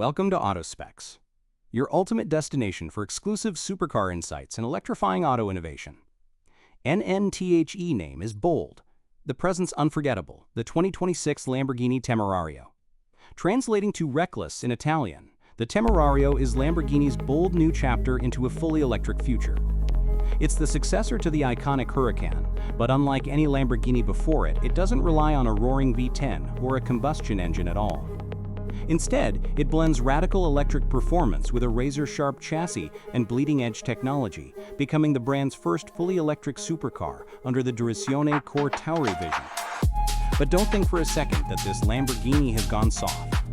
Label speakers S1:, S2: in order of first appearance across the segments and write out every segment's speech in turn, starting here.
S1: Welcome to AutoSpecs, your ultimate destination for exclusive supercar insights and electrifying auto innovation. NNTHE name is bold, the presence unforgettable, the 2026 Lamborghini Temerario. Translating to reckless in Italian, the Temerario is Lamborghini's bold new chapter into a fully electric future. It's the successor to the iconic Huracán, but unlike any Lamborghini before it, it doesn't rely on a roaring V10 or a combustion engine at all. Instead, it blends radical electric performance with a razor-sharp chassis and bleeding-edge technology, becoming the brand's first fully electric supercar under the Direzione Core Tauri vision. But don't think for a second that this Lamborghini has gone soft.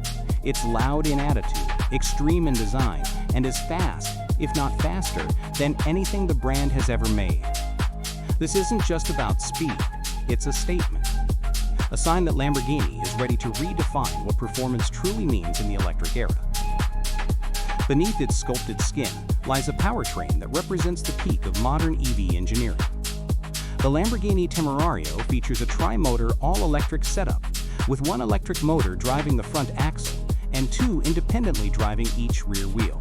S1: It's loud in attitude, extreme in design, and is fast, if not faster, than anything the brand has ever made. This isn't just about speed, it's a statement. A sign that Lamborghini is ready to redefine what performance truly means in the electric era. Beneath its sculpted skin lies a powertrain that represents the peak of modern EV engineering. The Lamborghini Temerario features a tri-motor all-electric setup, with one electric motor driving the front axle and two independently driving each rear wheel.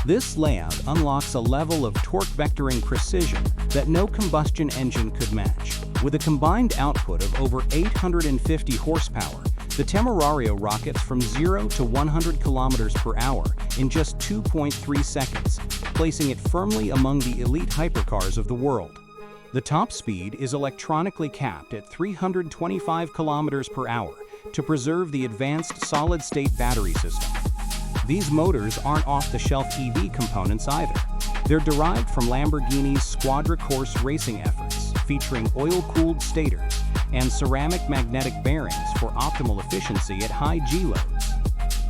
S1: This layout unlocks a level of torque vectoring precision that no combustion engine could match. With a combined output of over 850 horsepower, the Temerario rockets from 0 to 100 kilometers per hour in just 2.3 seconds, placing it firmly among the elite hypercars of the world. The top speed is electronically capped at 325 kilometers per hour to preserve the advanced solid-state battery system. These motors aren't off-the-shelf EV components either. They're derived from Lamborghini's Squadra Corse racing efforts, featuring oil-cooled stators and ceramic magnetic bearings for optimal efficiency at high G-loads.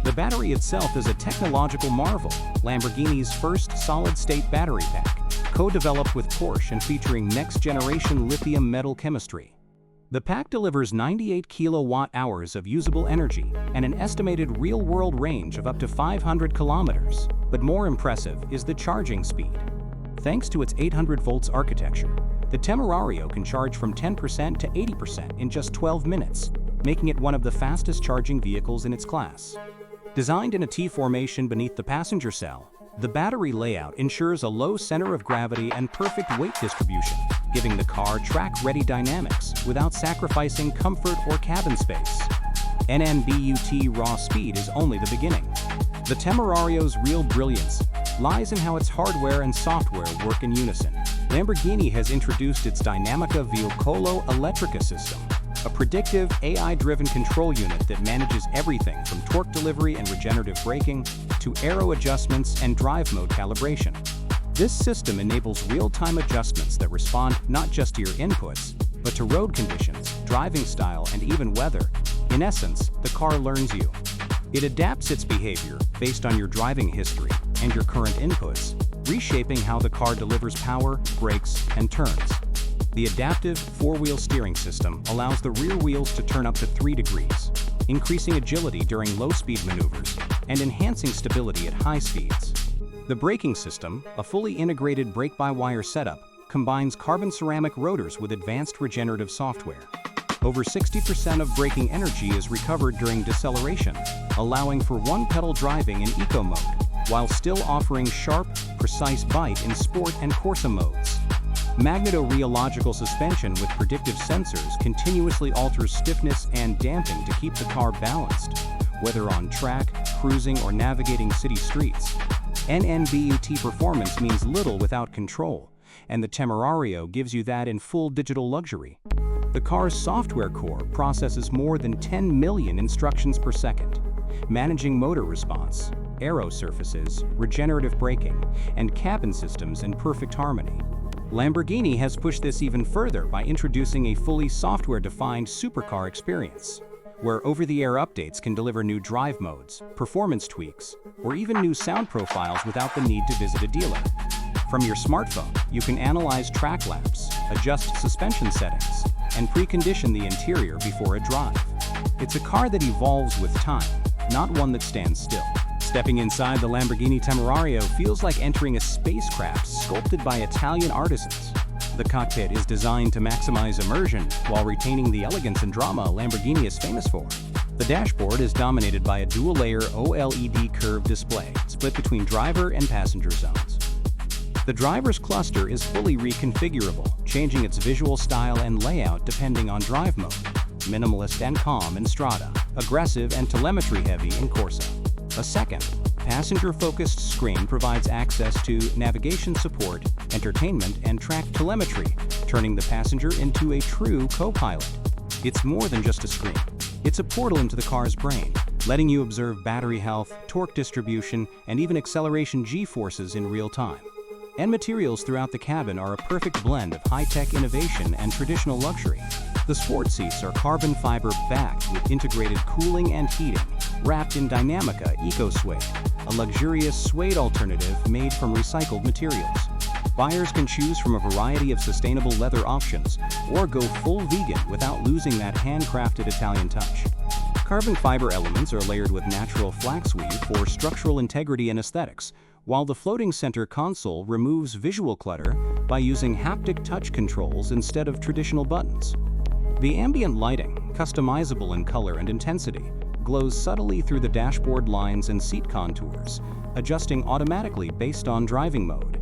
S1: The battery itself is a technological marvel, Lamborghini's first solid-state battery pack, co-developed with Porsche and featuring next-generation lithium metal chemistry. The pack delivers 98 kilowatt-hours of usable energy and an estimated real-world range of up to 500 kilometers. But more impressive is the charging speed. Thanks to its 800 volts architecture, the Temerario can charge from 10% to 80% in just 12 minutes, making it one of the fastest charging vehicles in its class. Designed in a T formation beneath the passenger cell, the battery layout ensures a low center of gravity and perfect weight distribution, giving the car track-ready dynamics without sacrificing comfort or cabin space. NNBUT raw speed is only the beginning. The Temerario's real brilliance lies in how its hardware and software work in unison. Lamborghini has introduced its Dinamica Veicolo Elettrica system, a predictive, AI-driven control unit that manages everything from torque delivery and regenerative braking to aero adjustments and drive mode calibration. This system enables real-time adjustments that respond not just to your inputs, but to road conditions, driving style, and even weather. In essence, the car learns you. It adapts its behavior based on your driving history and your current inputs, reshaping how the car delivers power, brakes, and turns. The adaptive four-wheel steering system allows the rear wheels to turn up to 3 degrees, increasing agility during low-speed maneuvers and enhancing stability at high speeds. The braking system, a fully integrated brake-by-wire setup, combines carbon ceramic rotors with advanced regenerative software. Over 60% of braking energy is recovered during deceleration, allowing for one-pedal driving in eco mode, while still offering sharp, precise bite in sport and Corsa modes. Magneto-rheological suspension with predictive sensors continuously alters stiffness and damping to keep the car balanced, whether on track, cruising, or navigating city streets. NNBUT performance means little without control, and the Temerario gives you that in full digital luxury. The car's software core processes more than 10 million instructions per second, managing motor response, aero surfaces, regenerative braking, and cabin systems in perfect harmony. Lamborghini has pushed this even further by introducing a fully software-defined supercar experience, where over-the-air updates can deliver new drive modes, performance tweaks, or even new sound profiles without the need to visit a dealer. From your smartphone, you can analyze track laps, adjust suspension settings, and precondition the interior before a drive. It's a car that evolves with time, not one that stands still. Stepping inside the Lamborghini Temerario feels like entering a spacecraft sculpted by Italian artisans. The cockpit is designed to maximize immersion while retaining the elegance and drama Lamborghini is famous for. The dashboard is dominated by a dual-layer OLED curved display split between driver and passenger zones. The driver's cluster is fully reconfigurable, changing its visual style and layout depending on drive mode: minimalist and calm in Strada, aggressive and telemetry-heavy in Corsa. A second, passenger-focused screen provides access to navigation support, entertainment, and track telemetry, turning the passenger into a true co-pilot. It's more than just a screen. It's a portal into the car's brain, letting you observe battery health, torque distribution, and even acceleration G-forces in real time. And materials throughout the cabin are a perfect blend of high-tech innovation and traditional luxury. The sport seats are carbon fiber backed with integrated cooling and heating, wrapped in Dynamica EcoSuede, a luxurious suede alternative made from recycled materials. Buyers can choose from a variety of sustainable leather options or go full vegan without losing that handcrafted Italian touch. Carbon fiber elements are layered with natural flax weave for structural integrity and aesthetics, while the floating center console removes visual clutter by using haptic touch controls instead of traditional buttons. The ambient lighting, customizable in color and intensity, glows subtly through the dashboard lines and seat contours, adjusting automatically based on driving mode.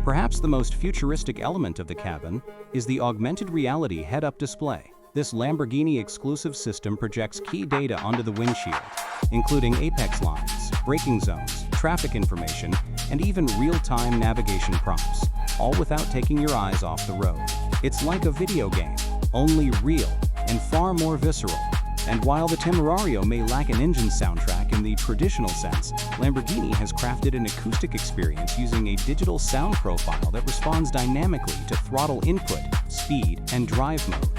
S1: Perhaps the most futuristic element of the cabin is the augmented reality head-up display. This Lamborghini-exclusive system projects key data onto the windshield, including apex lines, braking zones, traffic information, and even real-time navigation prompts, all without taking your eyes off the road. It's like a video game, only real and far more visceral. And while the Temerario may lack an engine soundtrack in the traditional sense, Lamborghini has crafted an acoustic experience using a digital sound profile that responds dynamically to throttle input, speed, and drive mode.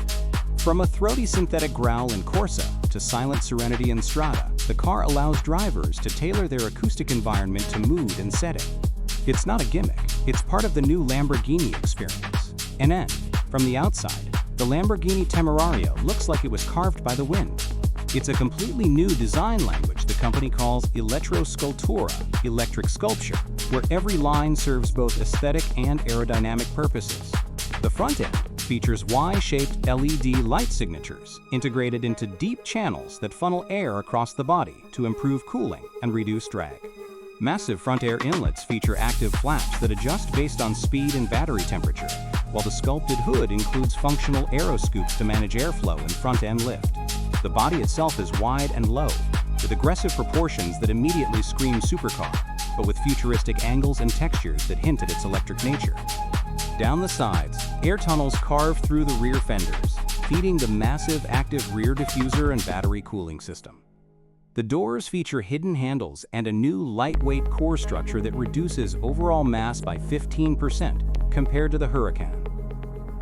S1: From a throaty synthetic growl in Corsa to silent serenity in Strada, the car allows drivers to tailor their acoustic environment to mood and setting. It's not a gimmick, it's part of the new Lamborghini experience. And then, from the outside, the Lamborghini Temerario looks like it was carved by the wind. It's a completely new design language the company calls elettroscultura, electric sculpture, where every line serves both aesthetic and aerodynamic purposes. The front end features Y-shaped LED light signatures integrated into deep channels that funnel air across the body to improve cooling and reduce drag. Massive front air inlets feature active flaps that adjust based on speed and battery temperature, while the sculpted hood includes functional aero scoops to manage airflow and front-end lift. The body itself is wide and low, with aggressive proportions that immediately scream supercar, but with futuristic angles and textures that hint at its electric nature. Down the sides, air tunnels carve through the rear fenders, feeding the massive active rear diffuser and battery cooling system. The doors feature hidden handles and a new lightweight core structure that reduces overall mass by 15% compared to the Huracán.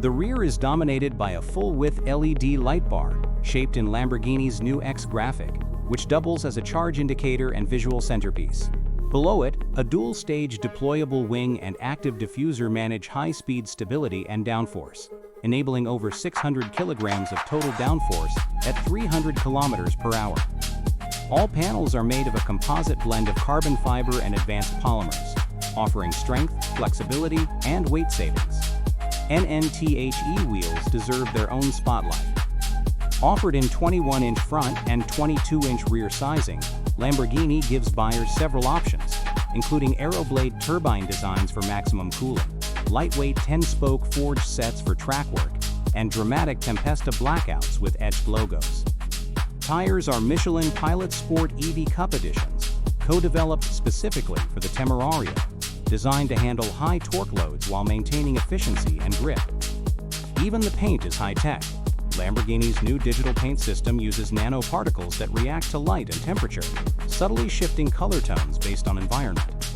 S1: The rear is dominated by a full-width LED light bar shaped in Lamborghini's new X graphic, which doubles as a charge indicator and visual centerpiece. Below it, a dual-stage deployable wing and active diffuser manage high-speed stability and downforce, enabling over 600 kilograms of total downforce at 300 kilometers per hour. All panels are made of a composite blend of carbon fiber and advanced polymers, offering strength, flexibility, and weight savings. NNTHE wheels deserve their own spotlight. Offered in 21-inch front and 22-inch rear sizing, Lamborghini gives buyers several options, including Aeroblade turbine designs for maximum cooling, lightweight 10-spoke forged sets for track work, and dramatic Tempesta blackouts with etched logos. Tires are Michelin Pilot Sport EV Cup editions, co-developed specifically for the Temerario, designed to handle high torque loads while maintaining efficiency and grip. Even the paint is high-tech. Lamborghini's new digital paint system uses nanoparticles that react to light and temperature, subtly shifting color tones based on environment.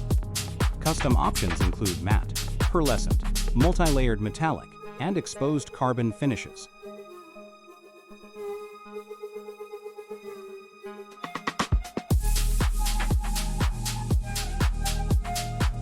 S1: Custom options include matte, pearlescent, multi-layered metallic, and exposed carbon finishes.